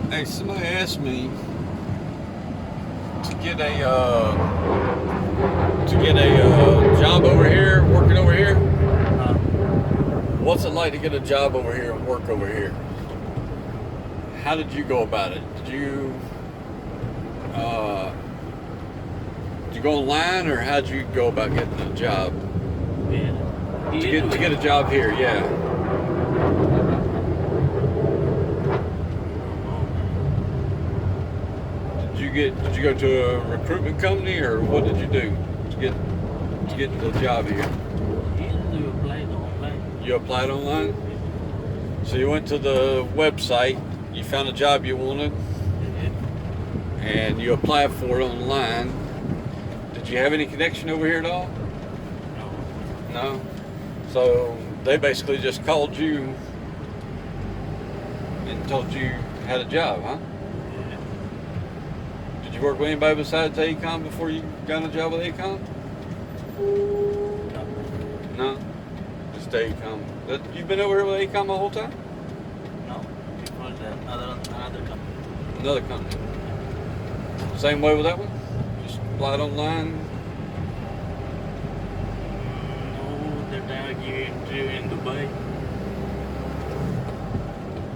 Hey, somebody asked me to get a job over here, working over here. What's it like to get a job over here and work over here? How did you go about it? Uh, did you go online, or how did you go about getting a job? Yeah. To get a job here, yeah. Did you go to a recruitment company, or what did you do to get the job here? You applied online. You applied online? So you went to the website, you found a job you wanted, and you applied for it online. Did you have any connection over here at all? No. No? So they basically just called you and told you had a job, huh? Yeah. Did you work with anybody besides AECOM before you got a job with AECOM? No. No? Just AECOM. You've been over here with AECOM the whole time? No. It was another company. Another company. Same way with that one? Just applied online? No, that time I gave interview in Dubai.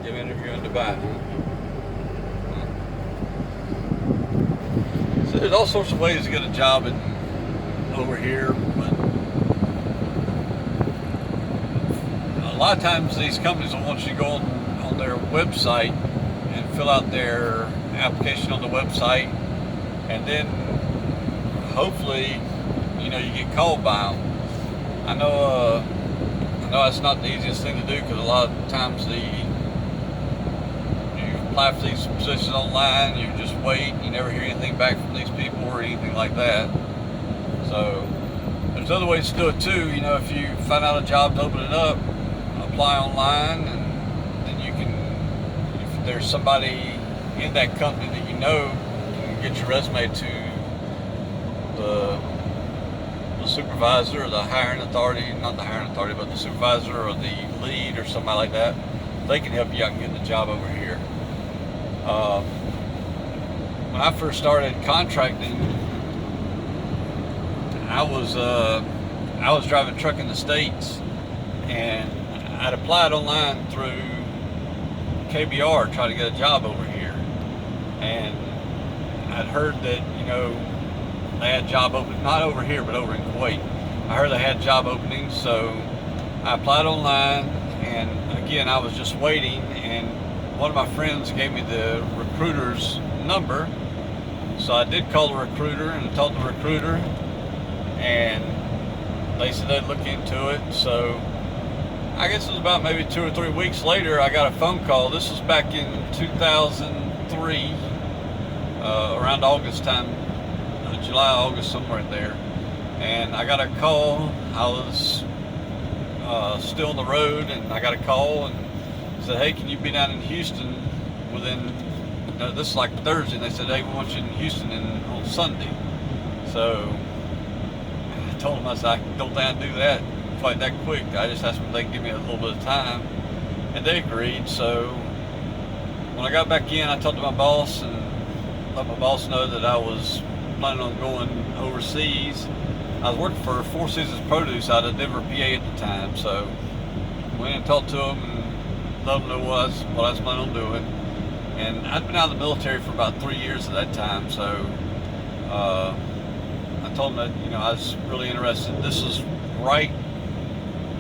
Give an interview in Dubai, huh? So there's all sorts of ways to get a job over here, but a lot of times these companies will want you to go on their website and fill out their application on the website, and then hopefully, you get called by them. I know that's not the easiest thing to do, because a lot of times you apply for these positions online, you just wait, you never hear anything back from these people or anything like that. So there's other ways to do it too. If you find out a job to open it up, apply online, and then you can, if there's somebody in that company that you can get your resume to the supervisor or the hiring authority, not the hiring authority, but the supervisor or the lead or somebody like that. They can help you out and get the job over here. When I first started contracting, I was driving truck in the States, and I'd applied online through KBR trying to get a job over here, and I'd heard that they had job openings, not over here but over in Kuwait. I heard they had job openings, so I applied online, and again I was just waiting, and one of my friends gave me the recruiter's number, so I did call the recruiter and told the recruiter, and they said they'd look into it. So I guess it was about maybe 2 or 3 weeks later, I got a phone call. This was back in 2003, around August time, July, August, somewhere in there. And I got a call. I was still on the road, and I got a call and said, "Hey, can you be down in Houston within?" This is like Thursday. And they said, "Hey, we want you in Houston on Sunday." So I told them, I said, "I don't think I'd do that quite that quick." I just asked them if they could give me a little bit of time, and they agreed. So when I got back in, I talked to my boss and let my boss know that I was planning on going overseas. I was working for Four Seasons Produce out of Denver, PA at the time. So went and talked to them and let them know what I was planning on doing. And I'd been out of the military for about 3 years at that time. So I told them that I was really interested. This was right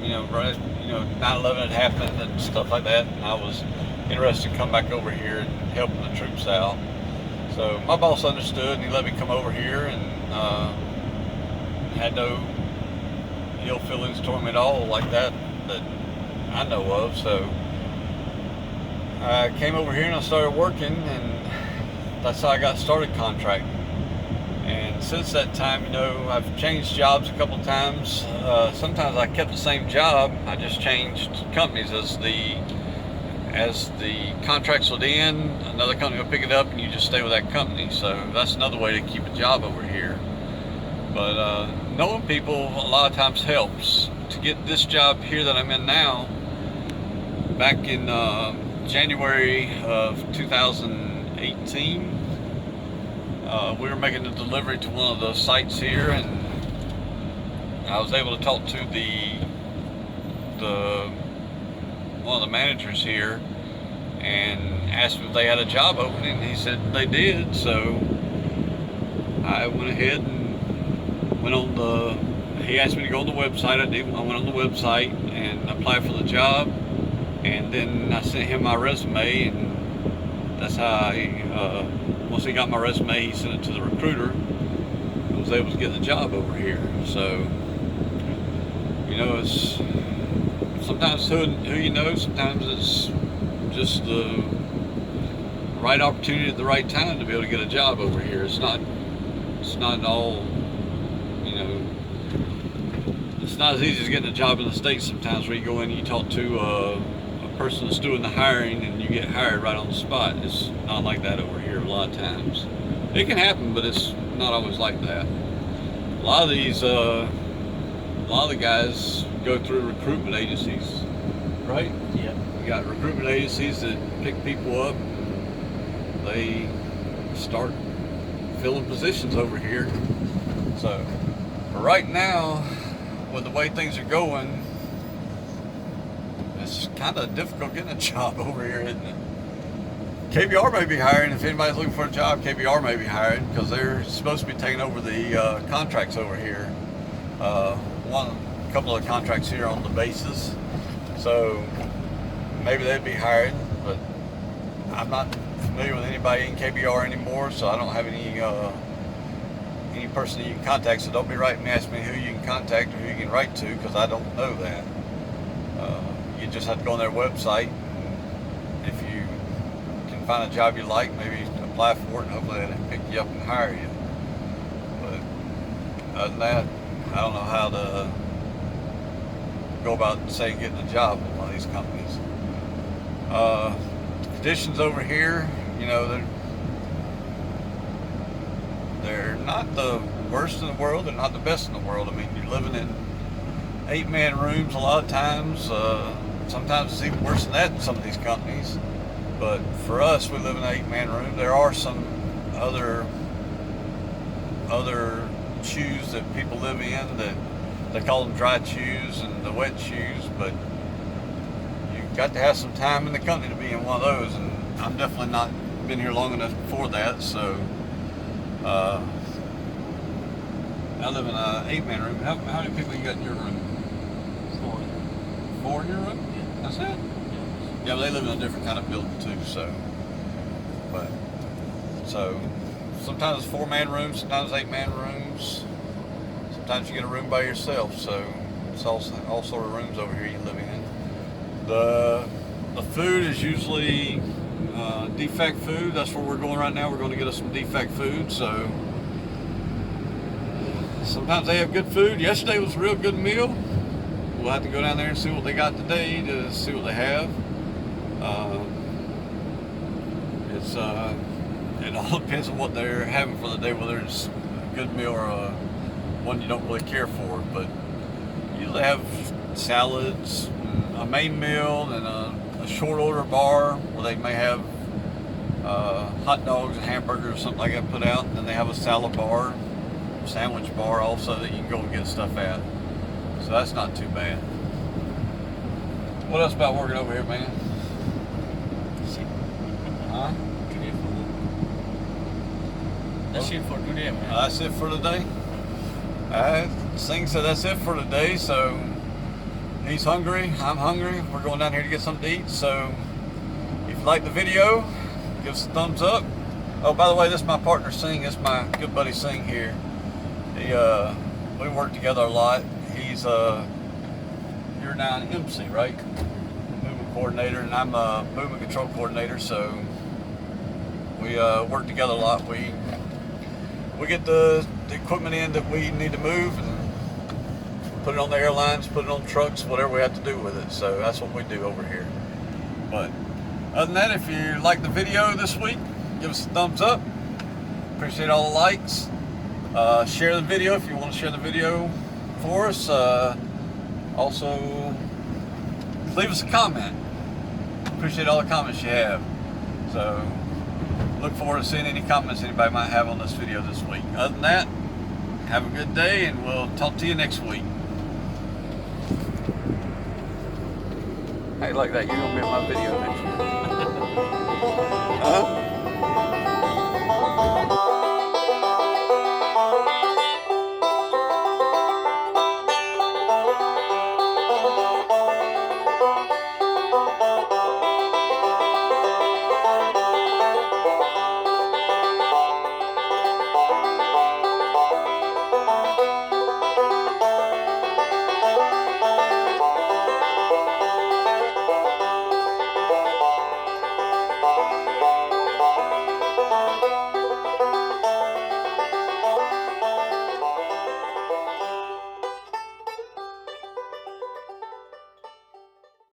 9/11 had happened and stuff like that, and I was interested to come back over here and helping the troops out. So my boss understood, and he let me come over here, and had no ill feelings toward me at all like that I know of. So I came over here and I started working, and that's how I got started contracting. And since that time, I've changed jobs a couple times. Sometimes I kept the same job. I just changed companies as the contracts would end. Another company will pick it up, and you just stay with that company. So that's another way to keep a job over here. But knowing people a lot of times helps. To get this job here that I'm in now, back in January of 2018. We were making a delivery to one of the sites here, and I was able to talk to one of the managers here and asked him if they had a job opening. He said they did, so I went ahead and went on he asked me to go on the website. I did. I went on the website and applied for the job, and then I sent him my resume, and that's how once he got my resume, he sent it to the recruiter. I was able to get the job over here. So, you know, it's sometimes who you know, sometimes it's just the right opportunity at the right time to be able to get a job over here. It's not all, you know, it's not as easy as getting a job in the States sometimes, where you go in and you talk to a person that's doing the hiring and you get hired right on the spot. It's not like that over here a lot of times. It can happen, but it's not always like that. A lot of the guys go through recruitment agencies, right? Yeah. You got recruitment agencies that pick people up. They start filling positions over here. So, but right now, with the way things are going, it's kind of difficult getting a job over here, isn't it? KBR may be hiring. If anybody's looking for a job, KBR may be hiring, because they're supposed to be taking over the contracts over here. A couple of the contracts here on the bases. So maybe they'd be hiring, but I'm not familiar with anybody in KBR anymore, so I don't have any person that you can contact. So don't be writing me asking me who you can contact or who you can write to, because I don't know that. You just have to go on their website. If you can find a job you like, maybe apply for it, and hopefully they'll pick you up and hire you. But other than that, I don't know how to go about, say, getting a job with one of these companies. The conditions over here, you know, they're not the worst in the world, they're not the best in the world. I mean, you're living in 8-man rooms a lot of times. Sometimes it's even worse than that in some of these companies. But for us, we live in an 8-man room. There are some other chews that people live in, that they call them dry chews and the wet chews, but you've got to have some time in the company to be in one of those, and I'm definitely not been here long enough for that. So I live in an 8-man room. How many people you got in your room? 4 in your room? Yeah. That's it? Yeah, but they live in a different kind of building too, so. So sometimes it's 4-man rooms, sometimes 8-man rooms. Sometimes you get a room by yourself, so it's all sort of rooms over here you live in. The food is usually defect food. That's where we're going right now. We're going to get us some defect food. So sometimes they have good food. Yesterday was a real good meal. We'll have to go down there and see what they got today to see what they have. It all depends on what they're having for the day, whether it's a good meal or one you don't really care for. But usually have salads, a main meal, and a short order bar where they may have hot dogs and hamburgers or something like that put out, and then they have a salad bar, sandwich bar also that you can go and get stuff at. So that's not too bad. What else about working over here, man? Huh? That's it for today, man. That's it for today. Singh said that's it for today. So he's hungry, I'm hungry. We're going down here to get something to eat. So if you like the video, give us a thumbs up. Oh, by the way, this is my partner Singh. This is my good buddy Singh here. We work together a lot. He's you're now an MC, right? Movement coordinator, and I'm a movement control coordinator. So we work together a lot. We get the equipment in that we need to move and put it on the airlines, put it on trucks, whatever we have to do with it. So that's what we do over here. But other than that, if you like the video this week, give us a thumbs up. Appreciate all the likes. Share the video if you want to share the video for us. Also, leave us a comment. appreciate all the comments you have. So look forward to seeing any comments anybody might have on this video this week. Other than that, have a good day, and we'll talk to you next week. Hey, like that, you're gonna be in my video next week. Huh?